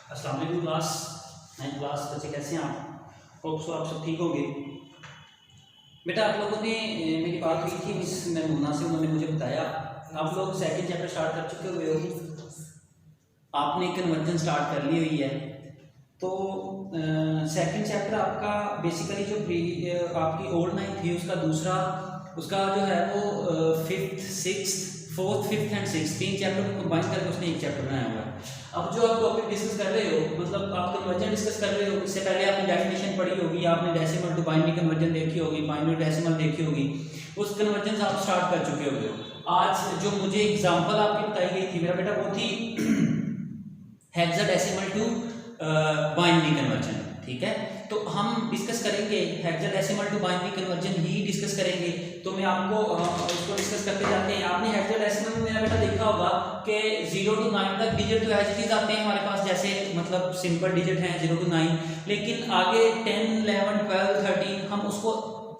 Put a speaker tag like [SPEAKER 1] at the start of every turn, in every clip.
[SPEAKER 1] अस्सलाम वालेकुम class 9 class बच्चे कैसे हैं आप? होप सो आप सब ठीक होंगे। बेटा आप लोगों ने मेरी बात हुई थी मिस मैमूना से, उन्होंने मुझे बताया आप लोग सेकंड चैप्टर स्टार्ट कर चुके हुए हो, आपने कन्वर्जन स्टार्ट कर ली हुई है। तो सेकंड चैप्टर आपका बेसिकली जो आपकी ओल्ड नाइन्थ थी उसका दूसरा उसका जो है वो fifth sixth fourth fifth and six तीन चैप्टर को कंबाइन करके उसने एक चैप्टर बनाया हुआ है। अब जो आप टॉपिक डिस्कस कर रहे हो, मतलब आप कन्वर्जन डिस्कस कर रहे हो, इससे पहले आपने डेफिनेशन पढ़ी होगी, आपने डेसिमल टू बाइनरी कन्वर्जन देखी होगी, बाइनरी डेसिमल देखी होगी, उस कन्वर्जन से आप स्टार्ट कर चुके हो। आज जो मुझे एग्जांपल आपकी बताई गई थी मेरा बेटा वो थी हेक्साडेसिमल टू बाइनरी कन्वर्जन, ठीक है। तो हम डिस्कस करेंगे हेक्साडेसिमल टू बाइनरी कन्वर्जन ही डिस्कस करेंगे। तो मैं आपको उसको डिस्कस करते जाते हैं। आपने हेक्साडेसिमल में मेरा बेटा देखा होगा कि 0 to 9 तक डिजिट तो एज इट आते हैं हमारे पास, जैसे मतलब सिंपल डिजिट हैं 0 to 9, लेकिन आगे 10 11 12 13 हम उसको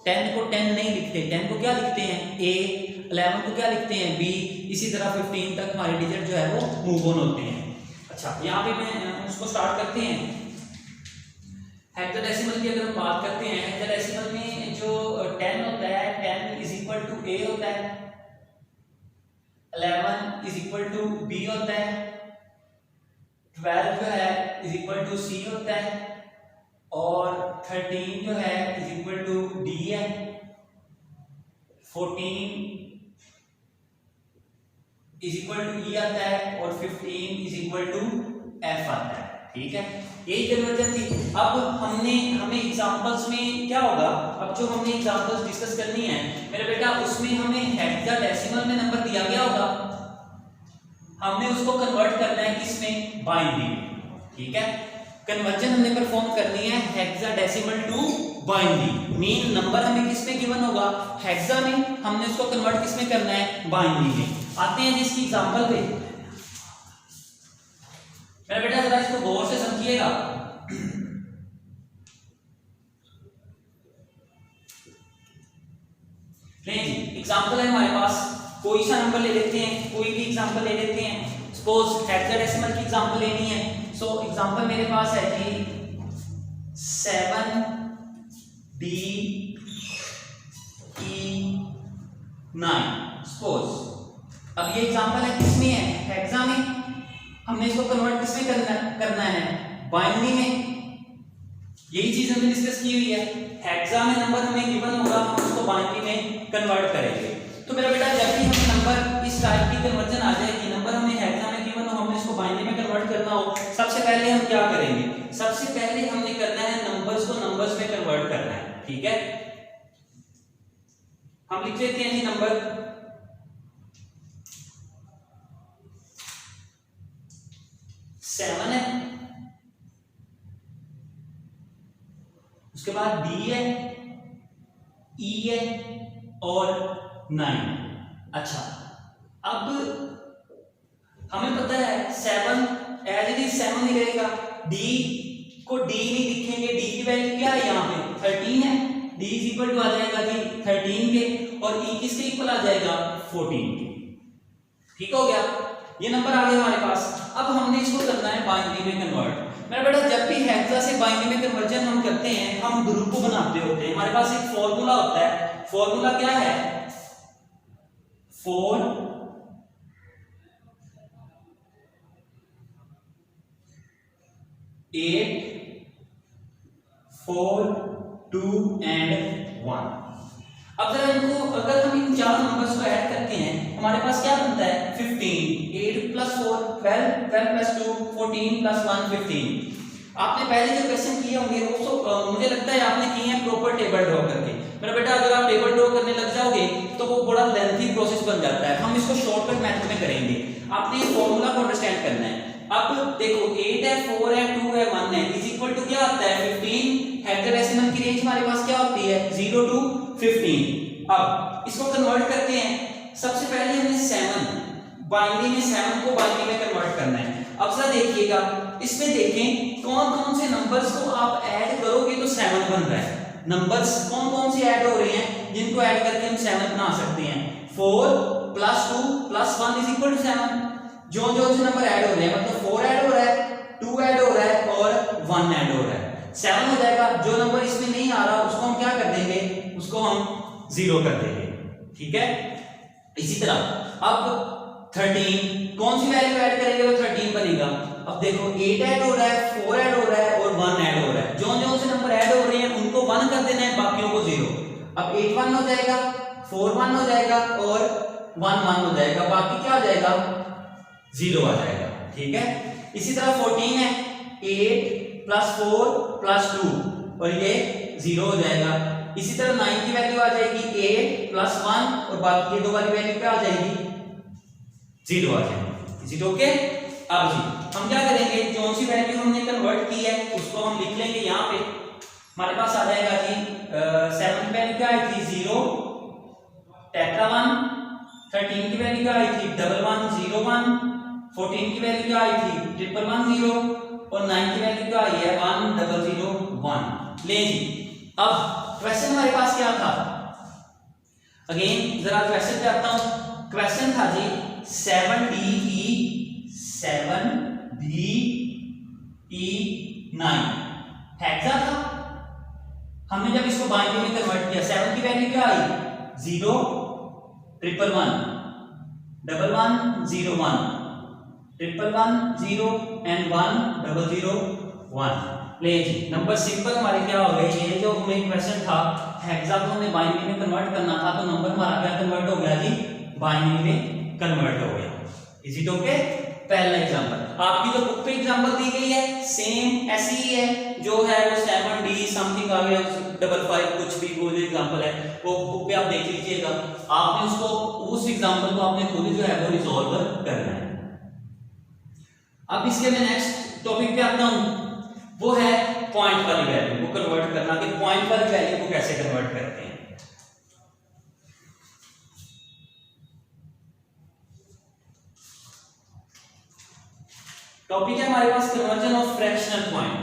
[SPEAKER 1] 10 को 10 नहीं लिखते, 10 को क्या लिखते हैं A, 11 को क्या लिखते हैं B, इसी तरह 15 तक हमारे डिजिट जो है वो मूव ऑन होते हैं। अच्छा, यहाँ पे मैं उसको स्टार्ट करते हैं। हेक्साडेसिमल की अगर हम बात करते हैं, हेक्साडेसिमल में जो 10 होता है 10 इज इक्वल टू A होता है, 11 इज इक्वल टू B होता है, 12 जो है इज इक्वल टू C होता है, और 13 जो है इज इक्वल टू D है, 14 इज इक्वल टू E आता है, और 15 इज इक्वल टू F आता है, ठीक है। यही कन्वर्जन थी। अब हमें एग्जांपल्स में क्या होगा, अब जो हमने एग्जांपल्स डिस्कस करनी है मेरे बेटा, उसमें हमें हेक्साडेसिमल में नंबर दिया गया होगा, हमने उसको कन्वर्ट करना है किसमें, बाइनरी में, ठीक है। कन्वर्जन हमने परफॉर्म करनी है hexadecimal to binary. Main number हमें किसमें गिवन होगा, हेक्सा में, हमने उसको कन्वर्ट किसमें करना है, बाइनरी में। आते हैं जिसकी एग्जांपल पे। मेरा बेटा जरा इसको गौर से समझिएगा। नहीं जी, एग्जांपल है हमारे पास, कोई सा नंबर ले लेते हैं, कोई भी एग्जांपल ले लेते हैं। सपोज हेक्साडेसिमल की एग्जांपल लेनी है, सो एग्जांपल मेरे पास है जी 7 D E 9। सपोज अब ये एग्जांपल है किसमें है, हेक्सा में, हमने इसको कन्वर्ट किसमें करना है, बाइनरी में। यही चीज हमने डिस्कस की हुई है। हेक्सा में नंबर हमें गिवन होगा, हम उसको बाइनरी में कन्वर्ट करेंगे। तो मेरा बेटा जब भी हमें नंबर इस टाइप की कन्वर्जन आ जाएगी, नंबर हमें हेक्सा में गिवन हो, हमने इसको बाइनरी में कन्वर्ट करना हो, सबसे पहले हम क्या करेंगे, सबसे पहले हमने करना है नंबर्स को नंबर्स में कन्वर्ट करना है, ठीक है। हम लिख लेते हैं जी नंबर 7 है, उसके बाद D है, E है, और 9। अच्छा, अब हमें पता है 7 एज इट इज 7 ही रहेगा, D को D नहीं लिखेंगे, D की वैल्यू क्या है यहाँ पे 13 है, D इज इक्वल टू आ जाएगा जी 13 के, और E किसके इक्वल आ जाएगा 14 के, ठीक हो गया। ये नंबर आ गए हमारे पास। अब हमने इसको करना है बाइनरी में कन्वर्ट। मेरा बेटा जब भी हेक्सा से बाइनरी में कन्वर्जन हम करते हैं, हम ग्रुप को बनाते होते हैं। हमारे पास एक फॉर्मूला होता है, फॉर्मूला क्या है, 4 8 4 2 एंड 1। अब जरा इनको अगर हम इन चार नंबर्स को ऐड करते हैं, हमारे पास क्या बनता है 15, 8 + 4 12, 12 + 2 14 + 1 15। आपने पहले जो क्वेश्चन किए होंगे वो तो मुझे लगता है आपने किए हैं प्रॉपर टेबल ड्रॉ करके। मेरा बेटा अगर आप टेबल ड्रॉ करने लग जाओगे तो वो बड़ा लेंथी प्रोसेस बन जाता है, हम इसको शॉर्टकट मेथड में करेंगे। आपने ये फॉर्मूला को अंडरस्टैंड करना है। अब देखो 8 है, 4 है, 2 है, 1 है, इज इक्वल टू क्या आता है 15। हेक्साडेसिमल की रेंज हमारे पास क्या होती है 0 to 15। अब इसको कन्वर्ट करते हैं। सबसे पहले हमें 7 बाइनरी में, 7 को बाइनरी में कन्वर्ट करना है। अब जरा देखिएगा, इसमें देखें कौन कौन से नंबर्स को आप ऐड करोगे तो 7 बन रहा है। नंबर्स कौन कौन से ऐड हो रहे हैं जिनको ऐड करके हम 7 बना सकते हैं, 4 + 2 + 1 = 7। जो जो से नंबर ऐड हो रहे हैं, मतलब 4 ऐड हो रहा है, 2 ऐड हो रहा है, 7 हो जाएगा। जो नंबर इसमें नहीं आ रहा उसको हम क्या कर देंगे, उसको हम 0 कर देंगे, ठीक है। इसी तरह अब 13 कौन सी वैल्यू ऐड करेंगे तो 13 बनेगा। अब देखो 8 ऐड हो रहा है, 4 ऐड हो रहा है और 1 ऐड हो रहा है। जो जो से नंबर ऐड हो रहे हैं उनको 1 कर देना है, बाकियों को 0। अब 8 1 हो जाएगा, 4 1 हो जाएगा और 1 1 हो जाएगा, बाकी क्या हो जाएगा 0 आ जाएगा, ठीक है। इसी तरह 14 है, 8 + 4 + 2 और ये 0 हो जाएगा। इसी तरह 9 की वैल्यू आ जाएगी 8 + 1 और बाकी ये दो वाली वैल्यू क्या आ जाएगी 0 आ जाएगी। Is it okay. अब जी हम क्या करेंगे, जो सी वैल्यू हमने कन्वर्ट की है उसको हम लिख लेंगे यहाँ पे। हमारे पास आ जाएगा जी 7 की वैल्यू क्या आई थी 0 टेट्रा 1, 13 की वैल्यू क्या आई थी 1 1 0 1, 14 की वैल्यू क्या आई थी 1 1 0 और 9 की वैल्यू क्या आई है 1 0 0 1। ले जी अब क्वेश्चन हमारे पास क्या था, अगेन जरा क्वेश्चन पे आता हूं। क्वेश्चन था जी 7DE9 हेक्सा था। हमने जब इसको बाइनरी में कन्वर्ट किया 7 की वैल्यू क्या आई 0 1 1 1 1 0 1 1 1 0 एंड 1 0 0 1। ले जी नंबर सिंपल हमारे क्या हो गए, ये जो हमें क्वेश्चन था हेक्सा को हमें बाइनरी में कन्वर्ट करना था तो नंबर हमारा क्या कन्वर्ट हो गया जी बाइनरी में कन्वर्ट हो गया। Is it okay. पहला एग्जांपल आपकी जो बुक पे एग्जांपल दी गई है सेम ऐसी ही है, जो है वो 7D समथिंग आ गया 55 कुछ भी वो जो एग्जांपल है वो बुक पे आप देख लीजिएगा। आपने उसको उस एग्जांपल को आपने खुद जो है वो रिजॉल्व करना है। अब इसके मैं नेक्स्ट टॉपिक पे आता हूं, वो है पॉइंट वाली वैल्यू को कन्वर्ट करना, कि पॉइंट वाली वैल्यू को कैसे कन्वर्ट करते हैं। टॉपिक है हमारे पास conversion of fractional point.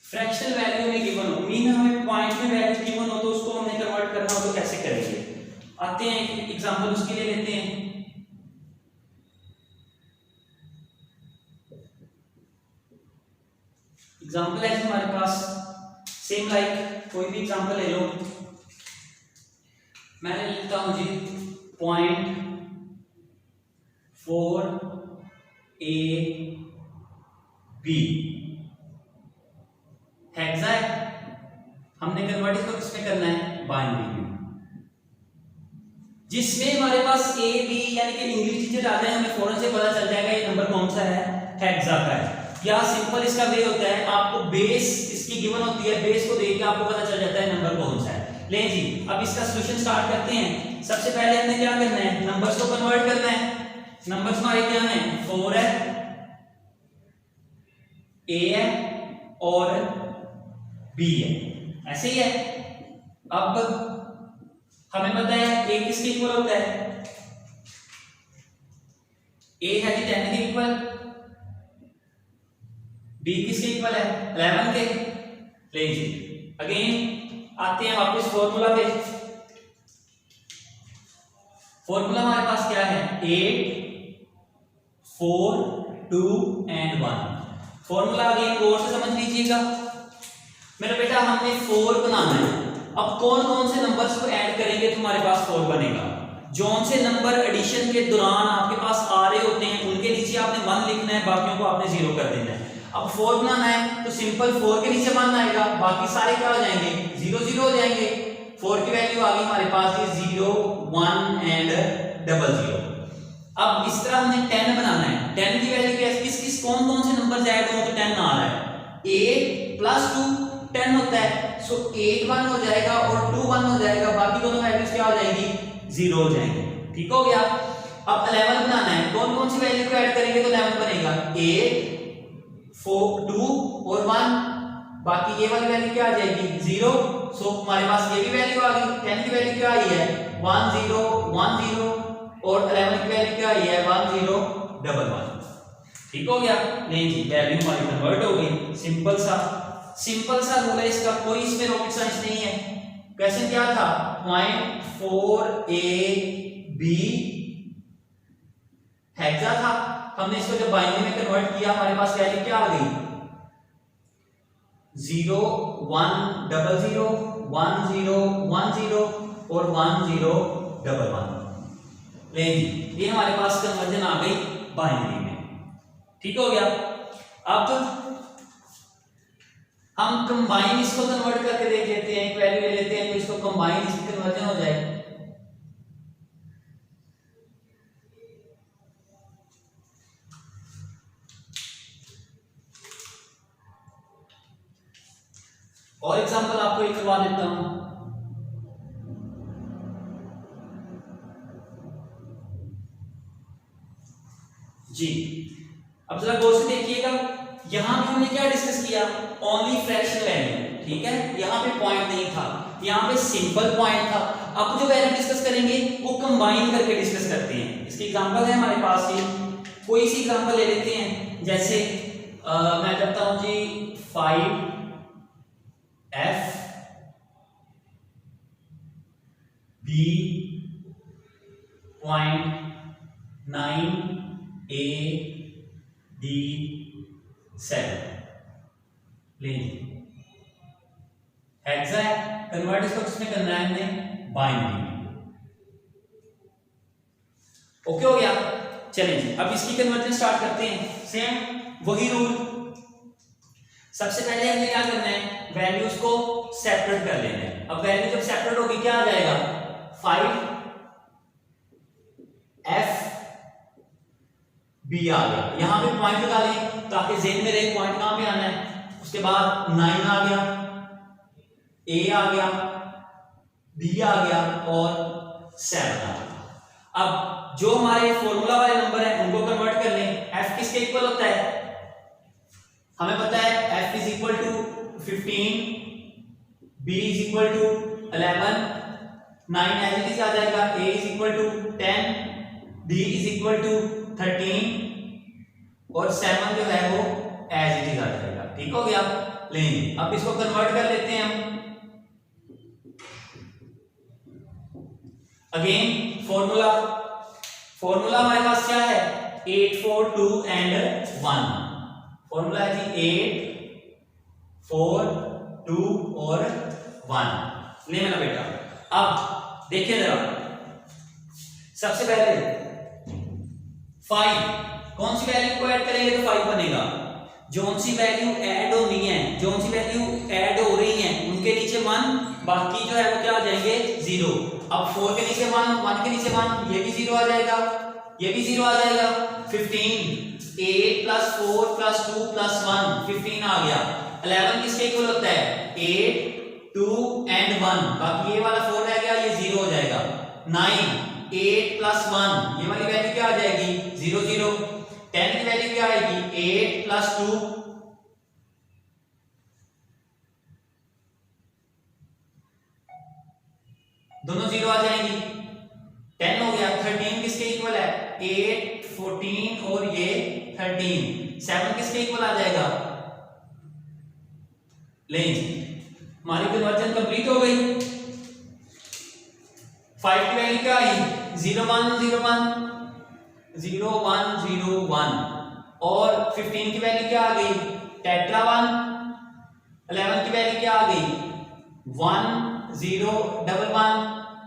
[SPEAKER 1] Fractional value में गिवन हो, मीन हमें पॉइंट में वैल्यू गिवन हो तो उसको हमने कन्वर्ट करना हो तो कैसे करेंगे। आते हैं एक एग्जांपल उसके लिए लेते हैं। एग्जांपल है हमारे पास सेम लाइक कोई भी एग्जांपल ले लो। मैंने लिखता हूं जी 0.4AB हेक्सा है, हमने कन्वर्ट इसको किसमें करना है बाइनरी में, जिसमें हमारे पास ए बी यानी कि इंग्लिश टीचर आ जाए हमें फौरन से पता चल जाएगा ये नंबर कौन सा है हेक्सा का है। या सिंपल इसका वे होता है आपको बेस इसकी गिवन होती है, बेस को देख के आपको पता चल जाता है नंबर कौन सा है। ले जी अब इसका सॉल्यूशन स्टार्ट करते हैं। सबसे पहले हमने क्या करना है नंबर्स को कन्वर्ट करना है। नंबर्स हमारे क्या हैं 4 है, ए है और बी है, ऐसे ही है। अब हमें पता है ए किसके इक्वल होता है, ए है जी 10 के इक्वल, बी किसके इक्वल है 11 के। लीजिए अगेन आते हैं वापस फॉर्मूला पे। फॉर्मूला हमारे पास क्या है 8 4 2 एंड 1। फॉर्मूला अगेन गौर से समझ लीजिएगा मेरा बेटा, हमने 4 बनाना है। अब कौन कौन से नंबर्स को ऐड करेंगे तो हमारे पास 4 बनेगा। जौन से नंबर एडिशन के दौरान आपके पास आ रहे होते हैं उनके नीचे आपने 1 लिखना है, बाकियों को आपने 0 कर देना है। अब 4 बनाना है तो सिंपल 4 के नीचे 1 आएगा, बाकी सारे क्या हो जाएंगे 0 0 हो जाएंगे। 4 की वैल्यू आ गई हमारे पास 0 1 एंड 0 0। अब इस तरह हमने 10 बनाना है। 10 की वैल्यू क्या है, किस किस कौन कौन से नंबर ऐड हो तो 10 आ रहा है। 8 + 2 10 होता है, सो 8 1 हो जाएगा और 2 1 हो जाएगा, बाकी दोनों वैल्यूज क्या हो जाएंगी 0 हो जाएंगे। ठीक हो गया। अब 11 बनाना है, कौन कौन सी वैल्यू को ऐड करेंगे तो 11 बनेगा 8 4 2 और 1, बाकी ये वाली वैल्यू क्या आ जाएगी 0। सो हमारे पास ये भी वैल्यू आ गई। 10 की वैल्यू क्या आई है 1 0 1 0 और 11 की वैल्यू क्या आई है 1 0 1 1। ठीक हो गया? नहीं जी, वैल्यू हमारी कन्वर्ट हो गई। सिंपल सा रूल है इसका, कोई इसमें रॉकेट साइंस नहीं है। क्वेश्चन क्या था? पॉइंट 4AB हेक्सा था। हमने इसको जब बाइनरी में कन्वर्ट किया, हमारे पास वैल्यू क्या आ गई? 0 1 0 0 1 0 1 0 और 1 0 1 1। ले जी, ये हमारे पास कन्वर्जन आ गई बाइनरी में। ठीक हो गया? अब हम कंबाइन इसको कन्वर्ट करके देख लेते हैं, एक वैल्यू ले लेते हैं तो इसको कंबाइन इसकी कन्वर्जन हो जाए। और एग्जांपल आपको एक करवा देता हूं। जी, अब जरा गौर से देखिएगा, यहां पे हमने क्या डिस्कस किया? ओनली फ्रैक्शन वैल्यू, ठीक है? यहां पे पॉइंट नहीं था, यहां पे सिंपल पॉइंट था। अब जो वैल्यू डिस्कस करेंगे वो कंबाइन करके डिस्कस करते हैं। इसकी एग्जांपल है हमारे पास ये, कोई सी एग्जांपल ले लेते हैं। जैसे मैं करता हूं जी 5F B 0.9 A D 7 hexa है, कन्वर्ट इसको किसमें करना है? हमने बाइनरी में। ओके हो गया? चलिए अब इसकी कन्वर्जन स्टार्ट करते हैं। सेम वही रूल, सबसे पहले हमें क्या करना है? वैल्यूज को सेपरेट कर लेना है। अब वैल्यू जब सेपरेट होगी क्या आ जाएगा? 5F B आ गया। यहां पे पॉइंट लगा लें ताकि जेन में रहे पॉइंट कहां पे आना है। उसके बाद 9 आ गया, A आ गया, B आ गया और 7 आ गया। अब जो हमारे फॉर्मूला वाले नंबर हैं उनको कन्वर्ट कर लें। F किसके इक्वल होता है? हमें पता है F is equal to 15, B is equal to 11, 9 as it is आ जाएगा, A is equal to 10, D is equal to 13 और 7 जो है वो एज इट इज आ जाएगा। ठीक हो गया? लेंगे अब इसको कन्वर्ट कर लेते हैं हम। अगेन फॉर्मूला हमारे पास क्या है? 8 4 2 एंड 1। फॉर्मूला है जी 8 4 2 और 1। ले मेरा बेटा, अब देखिए जरा, सबसे पहले 5, कौन सी वैल्यू को ऐड करेंगे तो 5 बनेगा? जोन सी वैल्यू ऐड होनी है, जोन सी वैल्यू ऐड हो रही है उनके नीचे 1, बाकी जो है वो क्या आ जाएंगे? 0। अब 4 के नीचे 1, 1 के नीचे 1, ये भी 0 आ जाएगा, ये भी 0 आ जाएगा। 15, 8 + 4 + 2 + 1, 15 आ गया। 11 किसके इक्वल होता है? 8 2 एंड 1, बाकी ये वाला 4 रह गया, ये 0 हो जाएगा। 9 8 + 1, ये वाली वैल्यू क्या आ जाएगी? 0 0। 10 की वैल्यू क्या आएगी? 8 + 2, दोनों 0 आ जाएंगी, 10 हो गया। 13 किसके इक्वल है? 8 14 और ये 13। 7 किसके इक्वल आ जाएगा? लेंगे हमारी कन्वर्जन कंप्लीट हो गई। 5 की वैल्यू क्या आई? 0 1 0 1 0 1 0 1 और 15 की वैल्यू क्या आ गई? टेट्रा 1। 11 की वैल्यू क्या आ गई? 1 0 1 1।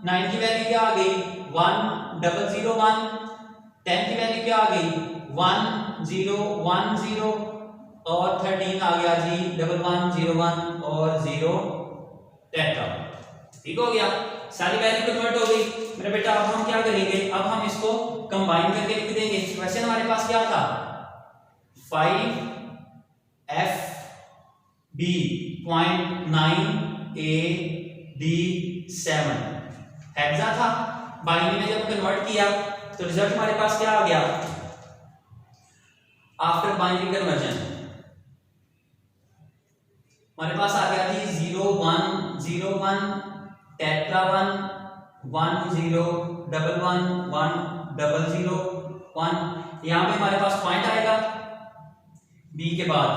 [SPEAKER 1] 9 की वैल्यू क्या आ गई? 1 0 0 1। 10 की वैल्यू क्या आ गई? 1 0 1 0 और 13 आ गया जी 1 1 0 1 और 0 टेट्रा। ठीक हो गया? सारी वैल्यू कन्वर्ट हो गई मेरे बेटा। अब हम क्या करेंगे? अब हम इसको कंबाइन करके लिख देंगे। क्वेश्चन हमारे पास क्या था? 5F B 0.9 A D 7 hexa था। बाइनरी में जब कन्वर्ट किया तो रिजल्ट हमारे पास क्या आ गया? आफ्टर बाइनरी कन्वर्जन हमारे पास आ गया जी 0 1 0 1 टेट्रा 1 1 0 1 1 1 0 0 1। यहां पे हमारे पास पॉइंट आएगा बी के बाद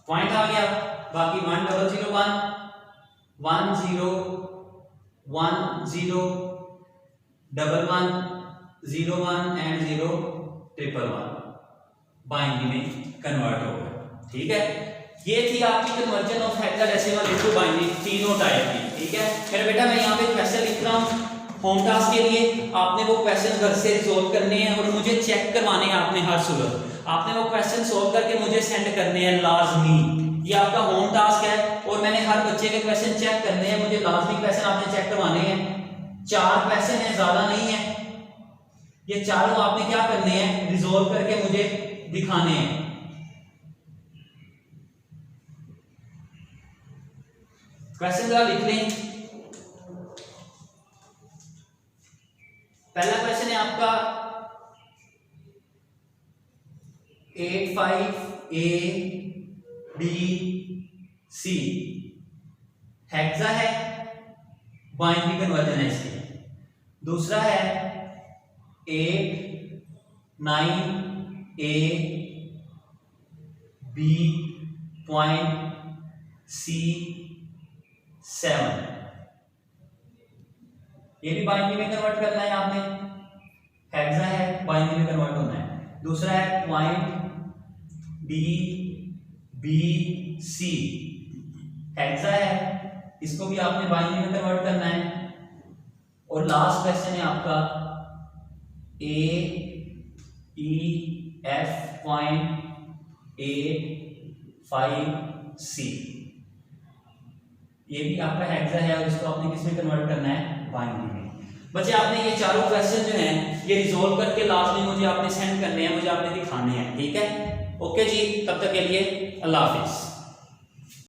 [SPEAKER 1] पॉइंट आ गया, बाकी 1001 10 10 11 01 एंड 0111 बाइनरी में कन्वर्ट हो गया। ठीक है, ये थी आपकी conversion of hexadecimal into binary, तीनों टाइप की। ठीक है मेरा बेटा, मैं यहाँ पे क्वेश्चन लिख रहा हूँ होम टास्क के लिए। आपने वो क्वेश्चन घर से रिजॉल्व करने हैं और मुझे चेक करवाने हैं। आपने हर सुबह आपने वो क्वेश्चन सोल्व करके मुझे सेंड करने हैं लाजमी। ये आपका होम टास्क है और मैंने हर बच्चे के क्वेश्चन चेक करने हैं, मुझे लाजमी क्वेश्चन आपने चेक करवाने हैं। 4 क्वेश्चन है, ज्यादा नहीं है। ये चारों आपने क्या करने हैं, रिजॉल्व करके मुझे दिखाने हैं। क्वेश्चन जरा लिख लें। पहला क्वेश्चन है आपका 85ABC हेक्सा है, बाइनरी कन्वर्जन है इसकी। दूसरा है 89AB.C7, ये भी बाइनरी में कन्वर्ट करना है आपने। हेक्सा है, बाइनरी में कन्वर्ट होना है। दूसरा है .DBC हेक्सा है, इसको भी आपने बाइनरी में कन्वर्ट करना है। और लास्ट क्वेश्चन है आपका AEF.85C, ये भी आपका हेक्सा है और इसको आपने किस में कन्वर्ट करना है, बाइनरी में। बच्चे आपने ये चारों क्वेश्चन जो हैं ये रिजॉल्व करके लास्ट में मुझे आपने सेंड करने हैं, मुझे आपने दिखाने हैं। ठीक है, ओके जी, तब तक के लिए अल्लाह हाफिज।